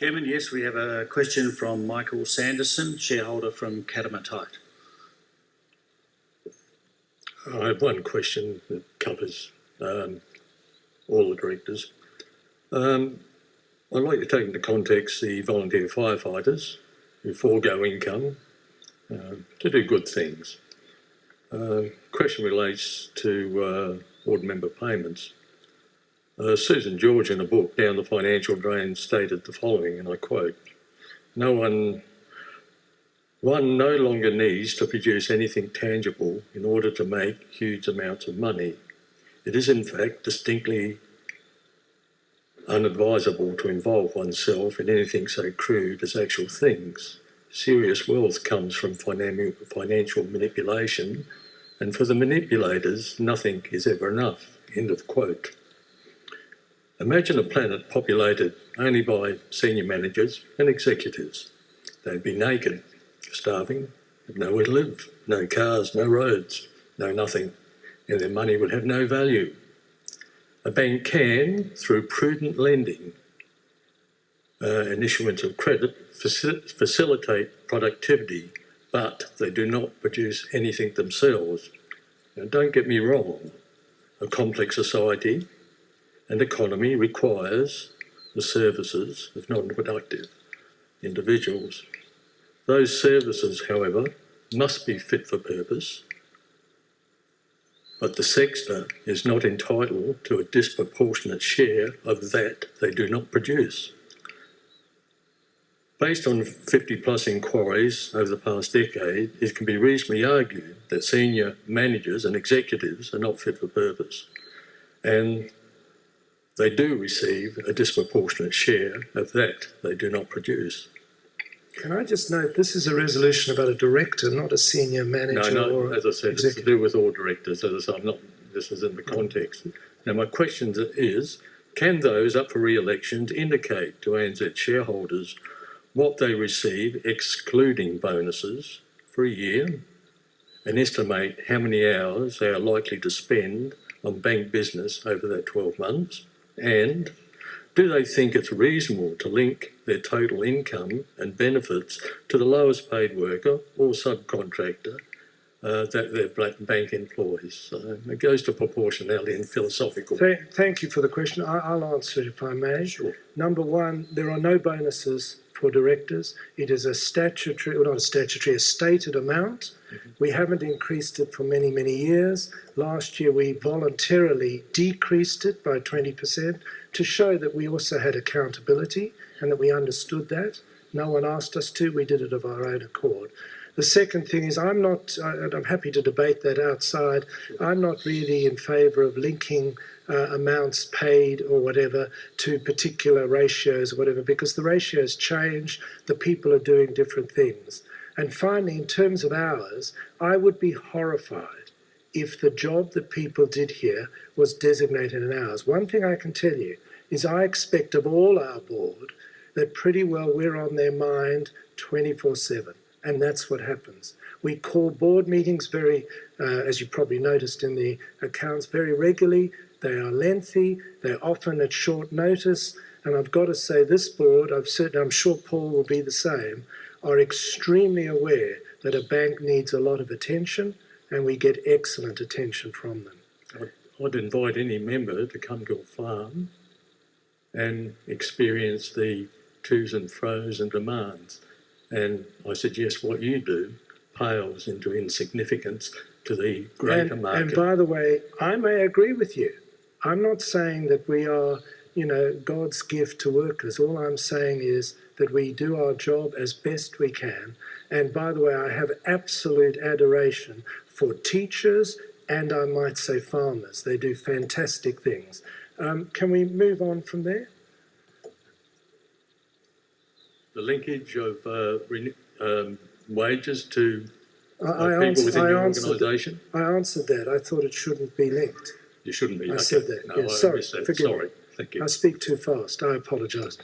Chairman, yes, we have a question from Michael Sanderson, shareholder from Catamatite. I have one question that covers all the directors. I'd like to take into context the volunteer firefighters who forego income to do good things. Question relates to board member payments. Susan George, in a book, Down the Financial Drain, stated the following, and I quote, one no longer needs to produce anything tangible in order to make huge amounts of money. It is, in fact, distinctly unadvisable to involve oneself in anything so crude as actual things. Serious wealth comes from financial manipulation, and for the manipulators, nothing is ever enough. End of quote. Imagine a planet populated only by senior managers and executives. They'd be naked, starving, have nowhere to live, no cars, no roads, no nothing, and their money would have no value. A bank can, through prudent lending and issuance of credit, facilitate productivity, but they do not produce anything themselves. Now, don't get me wrong, a complex society and economy requires the services of non-productive individuals. Those services, however, must be fit for purpose, but the sector is not entitled to a disproportionate share of that they do not produce. Based on 50-plus inquiries over the past decade, it can be reasonably argued that senior managers and executives are not fit for purpose, and they do receive a disproportionate share of that they do not produce. Can I just note, this is a resolution about a director, not a senior manager or as I said, executive. it's to do with all directors. As I said, this is in the context. Now, my question is, can those up for re-election indicate to ANZ shareholders what they receive, excluding bonuses, for a year, and estimate how many hours they are likely to spend on bank business over that 12 months? And do they think it's reasonable to link their total income and benefits to the lowest paid worker or subcontractor that their bank employs? So it goes to proportionality and philosophical. Thank you for the question. I'll answer it if I may. Sure. Number one, there are no bonuses for directors. It is a statutory, or not a statutory, a stated amount. Mm-hmm. We haven't increased it for many, many years. Last year we voluntarily decreased it by 20% to show that we also had accountability and that we understood that. No one asked us to, we did it of our own accord. The second thing is I'm happy to debate that outside. I'm not really in favour of linking amounts paid or whatever to particular ratios or whatever, because the ratios change, the people are doing different things. And finally, in terms of hours, I would be horrified if the job that people did here was designated in hours. One thing I can tell you is I expect of all our board that pretty well we're on their mind 24/7. And that's what happens. We call board meetings very, as you probably noticed in the accounts, very regularly. They are lengthy, they're often at short notice. And I've got to say this board, I'm sure Paul will be the same, are extremely aware that a bank needs a lot of attention, and we get excellent attention from them. I'd invite any member to come to a farm and experience the to's and fro's and demands. And I suggest what you do pales into insignificance to the greater market. And by the way, I may agree with you. I'm not saying that we are, God's gift to workers. All I'm saying is that we do our job as best we can. And by the way, I have absolute adoration for teachers and I might say farmers. They do fantastic things. Can we move on from there? The linkage of wages to people within your organisation? I answered that. I thought it shouldn't be linked. You shouldn't be. I said that. No, yes, sorry, forgive me. Sorry, thank you. I speak too fast. I apologise.